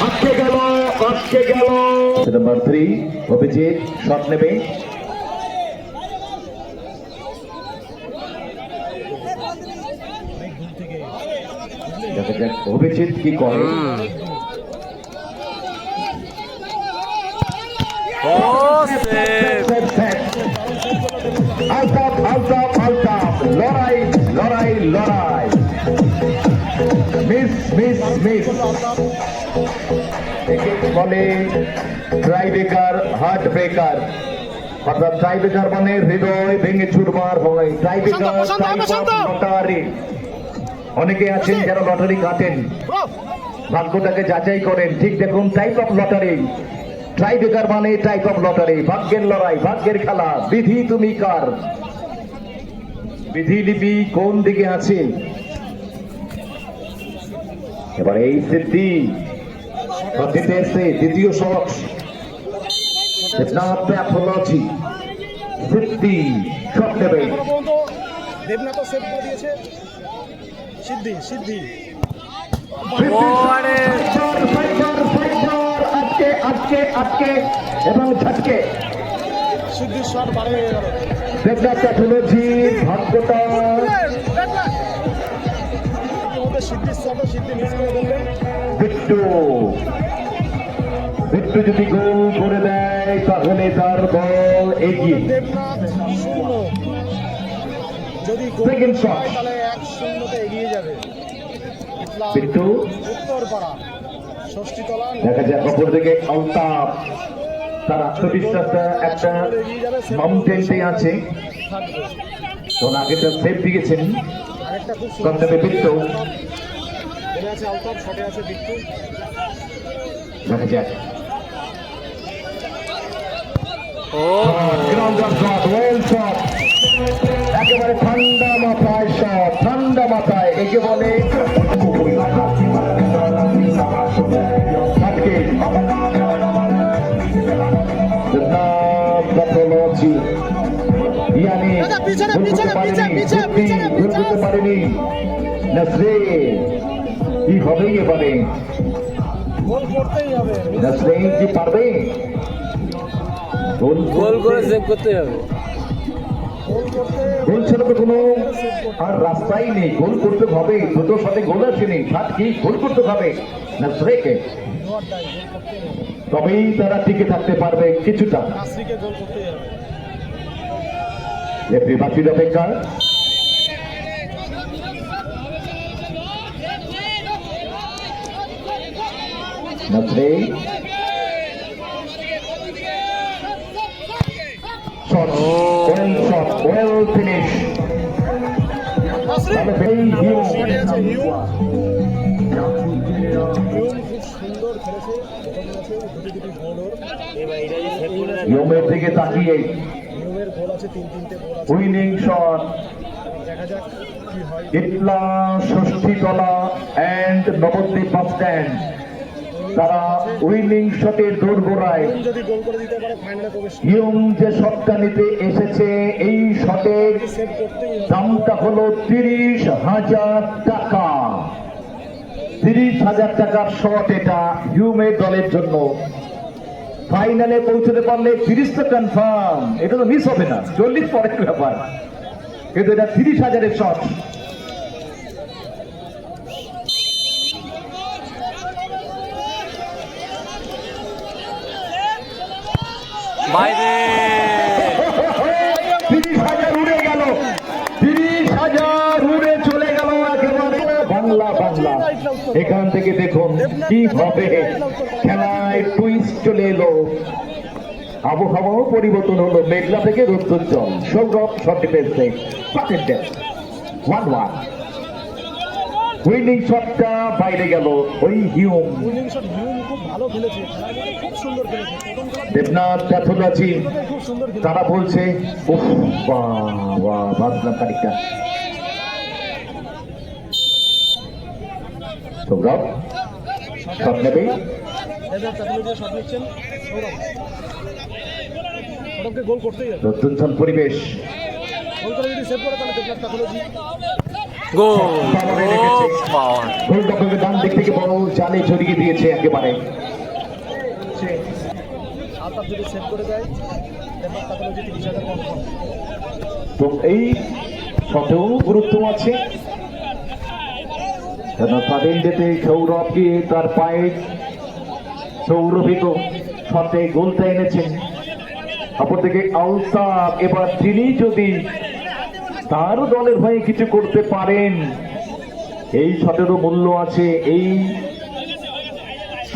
আটকে গেল number 3 Abhijit shot নেবে। অভিজিৎ কি করে? লড়াই মিস বলে ট্রাইব্রেকার, হার্ট ব্রেকার, অর্থাৎ ট্রাইব্রেকার মানে হৃদয় ভেঙে চুরমার হয়। ট্রাইব্রেকার লটারি, অনেকে আছেন যারা লটারি কাটেন, ভাগ্যটাকে যাচাই করেন। ঠিক দেখুন, টাইপ অফ লটারি। ট্রাইব্রেকার মানে টাইপ অফ লটারি, ভাগ্যের লড়াই, ভাগ্যের খেলা। বিধি তুমি কার? বিধি লিপি কোন দিকে আছে? এবার এই সিদ্ধি দিতে এসছে দ্বিতীয় শট। প্যাথোলজি সিদ্ধি শট নেবে। দেবনাথ সেভ করে দিয়েছে। সিদ্ধি আটকে এবং ঝটকে সিদ্ধির শট বাড়ে হয়ে গেল। দেবনাথ প্যাথোলজি ভাগ্যটা সিদ্ধির শটও সিদ্ধি মিস করে ফেললেন। বিট্টু যদি গোল করে দেয় তাহলে তার দল এগিয়ে। দেবনাথ 0, যদি গোল হয় তাহলে 1-0 এগিয়ে যাবে বিট্টু। উত্তরপাড়া ষষ্ঠীতলা। দেখা যাক অপর দিকে আলতাফ, তার আত্মবিশ্বাসটা একটা মাউন্টেনতে আছে। তখন আগেটা সেভ দিয়েছেন আরেকটা খুব কর্তব্যে বিট্টু। আছে আলতাফ, শটে আছে বিট্টু। দেখা যাক একেবারে ঠান্ডা মাথায় একে বলে পারেনি। কি হবে এবারে? গোল করতেই হবে। নাসরিন কি পারবে? গোল করে সেভ করতে হবে। গোল ছাড়া তো কোনো আর রাস্তাই নেই। গোল করতে হবে। দুটোর সাথে গোল আসেনি, সাত কি গোল করতে হবে নাসরিনকে, তবেই তারা টিকে থাকতে পারবে কিছুটা। রেফারি বাকির অপেক্ষা। Nasrin well finish. ইয়মের দিকে তাকিয়ে winning shot. Itla, Shashthitala and Nabadwip bus stand, তারা উইনিং শটের দোরগোড়ায়। ইয়ং যে শটটা নিতে এসেছে, এই শটের দামটা হলো 30,000 টাকা। 30,000 টাকার শট এটা হিউমের দলের জন্য। ফাইনালে পৌঁছতে পারলে 30টা কনফার্ম, এটা তো মিস হবে না। 40 পরের ব্যাপার, কিন্তু এটা 30,000-এর শট। বাইরে 30,000 উড়ে গেল, 30,000 উড়ে চলে গেল একেবারে। বাংলা এখান থেকে দেখুন কি হবে। খেলায় টুইস্ট চলে এলো, আবহাওয়াও পরিবর্তন হলো। মেঘলা থেকে রৌদ্রোজ্জ্বল। সৌরভ শটে পেয়েছে 1-1। উইনিং শটটা বাইরে গেল। ওই হিউম দেবনাথ প্যাথোলজি, তারা বলছে বাজলাম তারিখটা। সৌরভ শট নেবে। গোল করতেই হবে। রৌদ্রোজ্জ্বল পরিবেশ। গোল করে যদি সেভ করে তাহলে দেবনাথ প্যাথোলজি গোল সামনে রেখেছে। পাওয়ার গোলরক্ষকের ডান দিক থেকে বল জালে ছড়িয়ে দিয়েছে একেবারে। আলতাফ যদি সেভ করে দেয় ডেনমার্ক প্যাথোলজি 30,000 কনফার্ম। তো এই শটেও গুরুত্ব আছে, কেন তাদের যেতে সৌরভকে তার পায়ে সৌরভিত শটে গোলটা এনেছেন। অপরদিকে আলতাফ, এবার তিনি যদি তার দলের হয়ে কিছু করতে পারেন, এই শটেরও মূল্য আছে, এই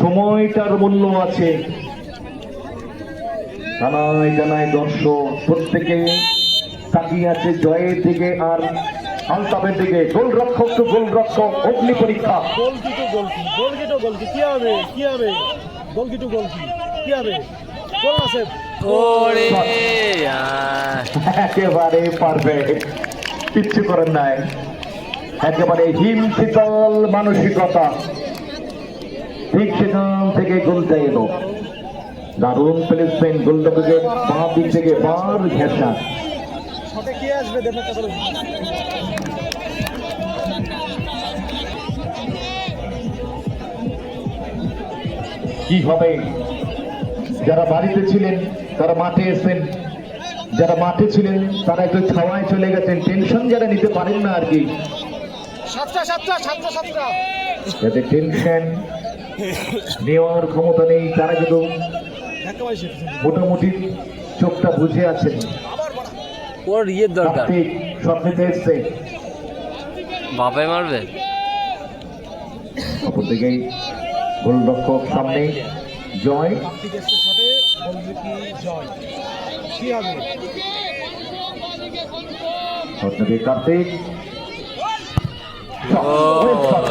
সময়টার মূল্য আছে। জানাই জানাই দর্শক প্রত্যেকে তাকিয়ে আছে জয়ের দিকে আর আলতাফের দিকে। গোলরক্ষক তো গোলরক্ষক, অগ্নি পরীক্ষা। গোলকি টু গোলকি, গোলকি টু গোলকি, কি হবে কি হবে, গোলকি টু গোলকি কি হবে, গোল না সেভ। ওরে একেবারে পারফেক্ট, কিচ্ছু করেন নাই, একেবারে হিম শীতল মানসিকতা। ঠিক সেখান থেকে গোলটা এলো, দারুণ প্লেসমেন্ট, গোলরক্ষকের বাঁ দিক থেকে বার ঘেঁষা। শটে কে আসবে ডেনমার্ক প্যাথোলজি? কি হবে? যারা বাড়িতে ছিলেন তারা মাঠে এসেছেন, যারা মাঠে ছিলেন তারা একটু ছাওয়ায় চলে গেছেন, টেনশন যারা নিতে পারেন না আর কি, সাতটা যাদের টেনশন নেওয়ার ক্ষমতা নেই তারা কিন্তু ধাক্কা মারছে। মোটামুটি চোখটা বুঝে আছেন। ওর ইয়ের দরকার, কার্তিক স্বপ্নেতে এসছে, বাপাই মারবে। অপরদিকে গোলরক্ষক সামনে জয়, কার্তিক এসছে শটে, বলবে কি জয়, কি হবে? স্বপ্নকে কার্তিক,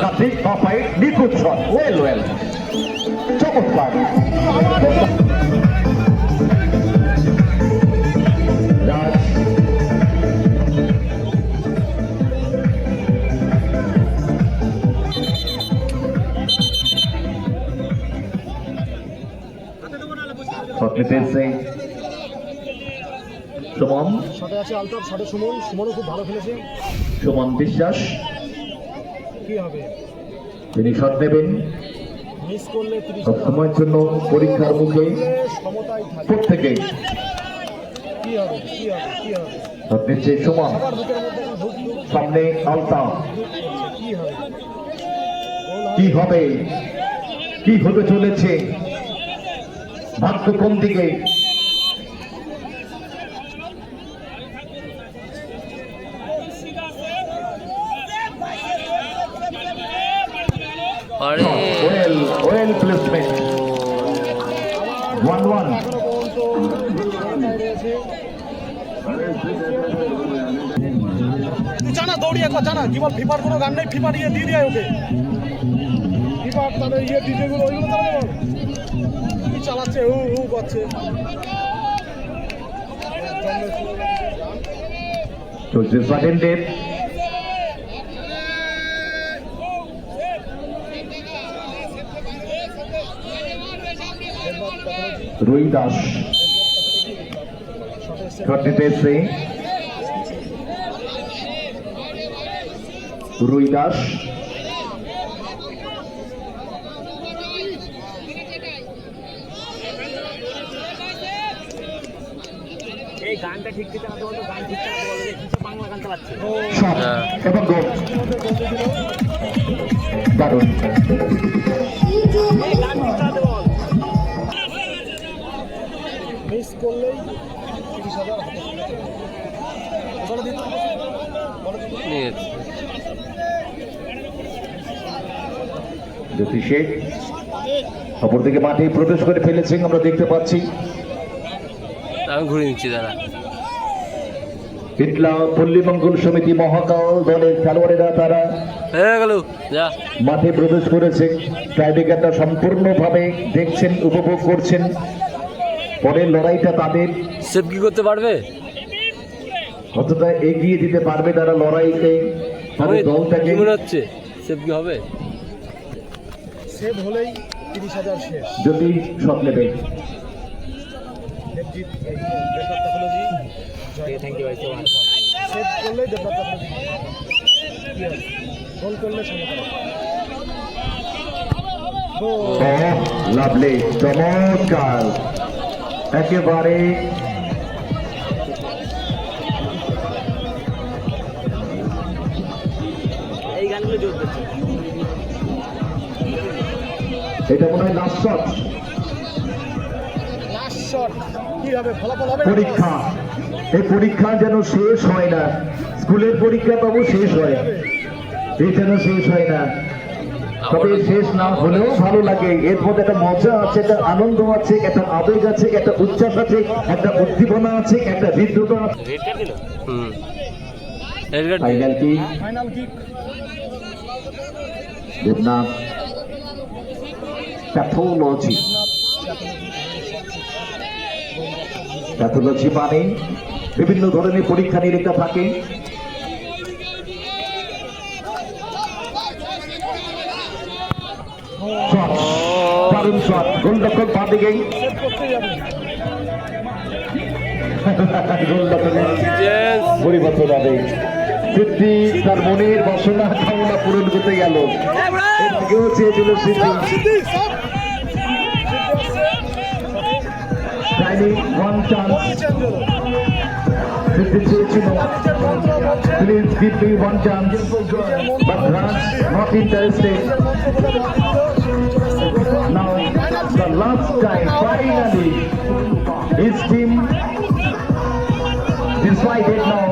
কার্তিক বাপাই নিখুঁত শট, ওয়েল ওয়েল, চমৎকার। স্বপ্নেতে এসছে সুমন, শটে আছে আলতাফ, শটে সুমন, সুমনও খুব ভালো খেলেছে। সুমন বিশ্বাস, কি হবে? তিনি শট নেবেন মিস করলে 30,000 সবসময়ের জন্য পরীক্ষার মুখে সমতাই থাকে। প্রত্যেকে। কি হবে কি হবে কি হবে? শট নিচ্ছে সুমন, আবার বুকের মধ্যে ঢুকলো, সামনে আলতাফ, কি হবে? গোল কি হবে, কি হতে চলেছে, ভাগ্য কোন দিকে? আরে ওয়েল ওয়েল প্লেসমেন্ট, 1-1। এখনো পর্যন্ত সমতায় রয়েছে। জানা দৌড়ি একবার জানা কি বল, ফিফার কোনো গান নেই, ফিফার ইয়ে দিয়ে দেয় ওকে, ফিফার তাদের ইয়ে ডিজে গুলো ওইগুলো চালাতে বল, কি চালাচ্ছে হু হু করছে। চলছে সেকেন্ড ডেপ, রুই দাস শট নিতে এসছে, রুই দাস, এই গানটা ঠিক ঠিক চালাতে বলতো, গান ঠিক চালাতে বলতো, কিছু বাংলা গান চালাচ্ছে। শট এবং গোল, দারুণ। এই গান ঠিক চালাতে বল। মিস করলেই 30,000 হবে। বলে দিন, বলে দিন। নিয়েছে। জ্যোতি শেখ অপরদিকে মাঠে প্রবেশ করে ফেলেছেন, আমরা দেখতে পাচ্ছি। আমি ঘুরে নিচ্ছি দাদা। পিটলা পল্লী মঙ্গল সমিতি মহাকাল দলের খেলোয়াড়েরা তারা হয়ে গেল যা। মাঠে প্রবেশ করেছে, ট্রাইব্রেকারটা সম্পূর্ণভাবে দেখছেন, উপভোগ করছেন। পরের লড়াইটা তাদের, সেভ কি করতে পারবে? কতটা এগিয়ে দিতে পারবে তারা লড়াইতে, তাদের দলটাকে। কি মনে হচ্ছে সেভ কি হবে? সেভ হলেই 30,000 শেষ। যদি শট নেবে দেবজিৎ এই দেবনাথ প্যাথোলজি জয়। থ্যাংক ইউ ভাই, সো মাচ। সেভ করলেই দেবনাথ প্যাথোলজি। কি প্লেয়ার গোল করলে সমতা লাভলি, চমৎকার, একেবারে এই গানগুলো জোর দিচ্ছে। এটা মনে হয় লাস্ট শট। লাস্ট শট কি হবে, ফলাফল হবে পরীক্ষা, এই পরীক্ষা যেন শেষ হয় না, স্কুলের পরীক্ষা পাবো শেষ হয়, এই যেন শেষ হয় না। তবে শেষ না হলেও ভালো লাগে, এর মধ্যে একটা মজা আছে, একটা আনন্দ আছে, একটা আবেগ আছে, একটা উচ্ছ্বাস আছে, একটা উদ্দীপনা আছে, একটা হৃদ্যতা আছে। রেড কার্ড দিল। হুম রেড কার্ড ফাইনাল কি final kick Debnath pathology, pathology মানে বিভিন্ন ধরনের পরীক্ষা নিরীক্ষা থাকে। শট, দারুণ শট, গোলরক্ষক বাঁ দিকেই, সেভ করতে যাবে গোলরক্ষকের চেঞ্জ পরিবর্তন হবে। সিদ্ধি তার মনের বাসনা কামনা পূরণ করতে গেল, এর আগেও চেয়েছিল সিদ্ধি। সিদ্ধি সব টাইমিং ওয়ান চান্স, চেঞ্জ হলো সিদ্ধি চেয়েছিল নিজের মন্ত্র বলছে please give me one chance, but Raj not interested. Now the last time, finally his team decided now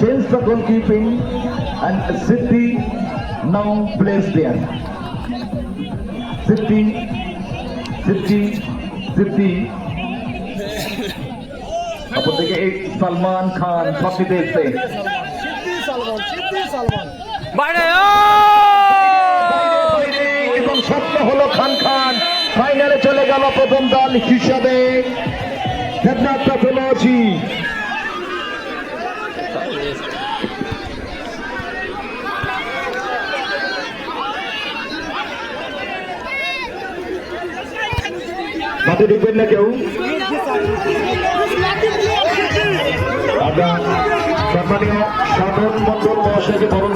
change the goalkeeping and Siddhi now plays there. Siddhi অপরদিকে এই সালমান খান সবটি দেখছে, সিদ্ধি সালমান বাইরে এবং স্বপ্ন হলো খান খান ফাইনালে চলে গেল প্রথম দল হিসাবে দেবনাথ প্যাথোলজি। মাঠে ঢুকবেন না কেউ, আমরা সম্মানীয় সাধন মন্ডল মহাশয়কে বরণ